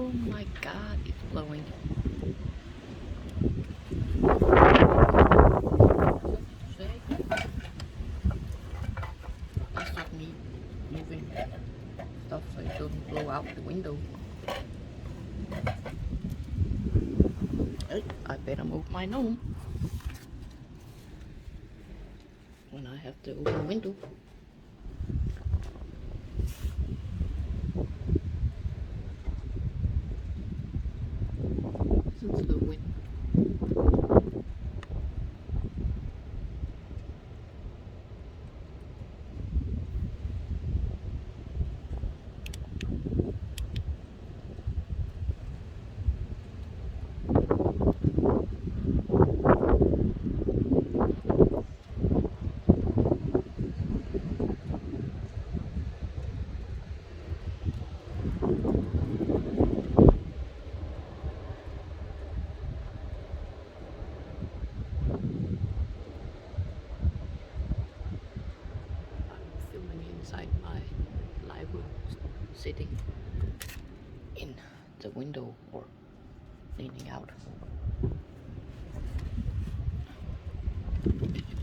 Oh my god, it's blowing. That's not me moving stuff so it doesn't blow out the window. I better move my gnome when I have to open the window. Listen to the wind. Inside my library, sitting in the window or leaning out.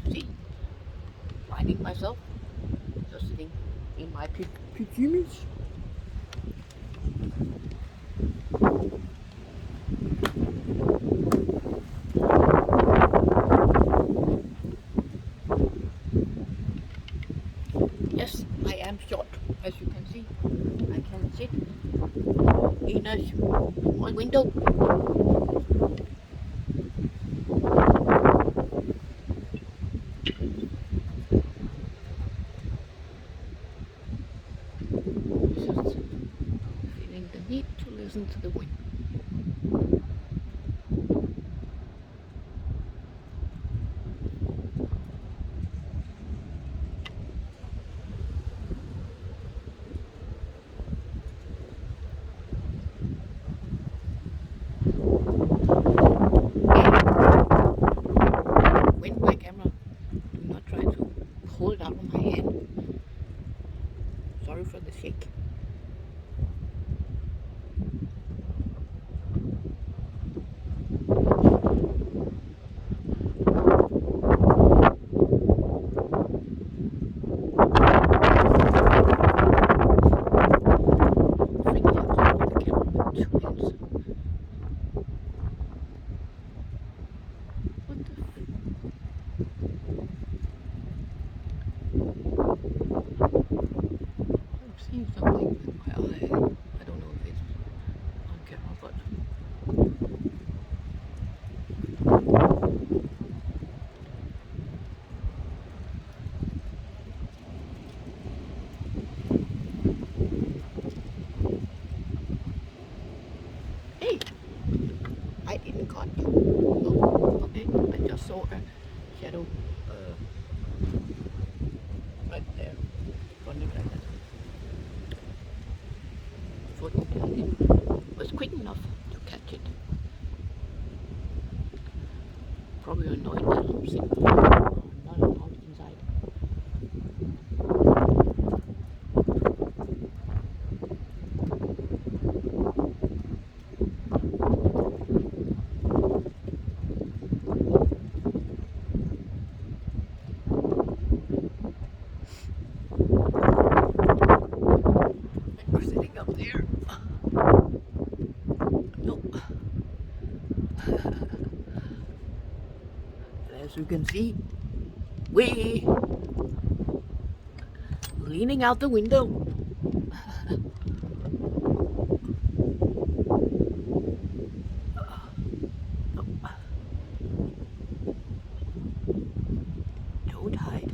See, finding myself just sitting in my pajamas. Yes, I am short, as you can see. I can sit in a small window. Just feeling the need to listen to the wind. Wind my camera. Do not try to pull it out of my hand. Sorry for the shake. Seeing something with my eye. I don't know if it's on camera, but hey, I didn't cut you. Oh, okay, I just saw a shadow right there, running like that. Fortunately, it was quick enough to catch it. Probably annoyed that I'm sitting not allowed inside. We're sitting up there. Nope. As you can see, we leaning out the window. Don't hide.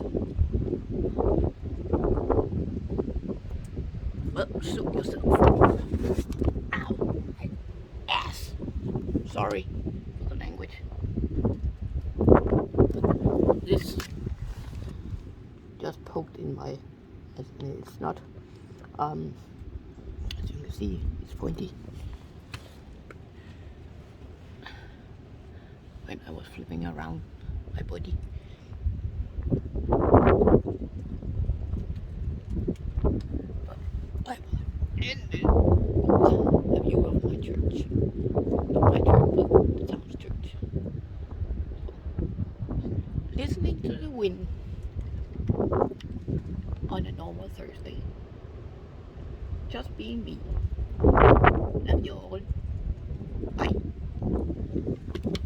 Well, shoot yourself. Ow. Ass. Sorry for the language. This just poked in my, it's not, as you can see, it's pointy. When I was flipping around my body. But I will end it. view of my church. Not my church, but the town's church. Listening to the wind on a normal Thursday. Just being me. Love you all. Bye.